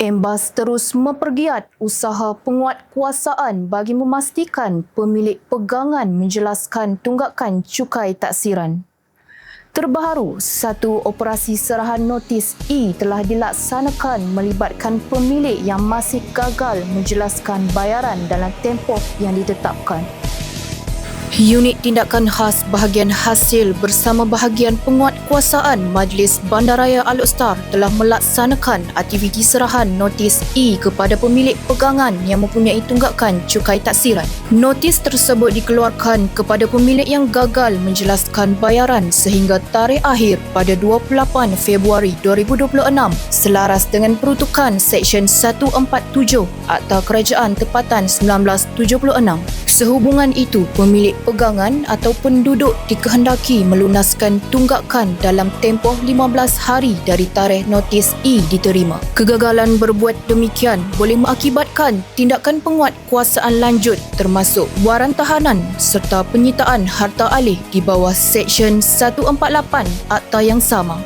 Embas terus mempergiat usaha penguatkuasaan bagi memastikan pemilik pegangan menjelaskan tunggakan cukai taksiran. Terbaru, satu operasi serahan notis E telah dilaksanakan melibatkan pemilik yang masih gagal menjelaskan bayaran dalam tempoh yang ditetapkan. Unit Tindakan Khas Bahagian Hasil bersama Bahagian Penguatkuasaan Majlis Bandaraya Alor Setar telah melaksanakan aktiviti serahan notis E kepada pemilik pegangan yang mempunyai tunggakan cukai taksiran. Notis tersebut dikeluarkan kepada pemilik yang gagal menjelaskan bayaran sehingga tarikh akhir pada 28 Februari 2026 selaras dengan peruntukan Seksyen 147 Akta Kerajaan Tempatan 1976. Sehubungan itu, pemilik pegangan atau penduduk dikehendaki melunaskan tunggakan dalam tempoh 15 hari dari tarikh notis E diterima. Kegagalan berbuat demikian boleh mengakibatkan tindakan penguatkuasaan lanjut termasuk waran tahanan serta penyitaan harta alih di bawah Seksyen 148 Akta yang sama.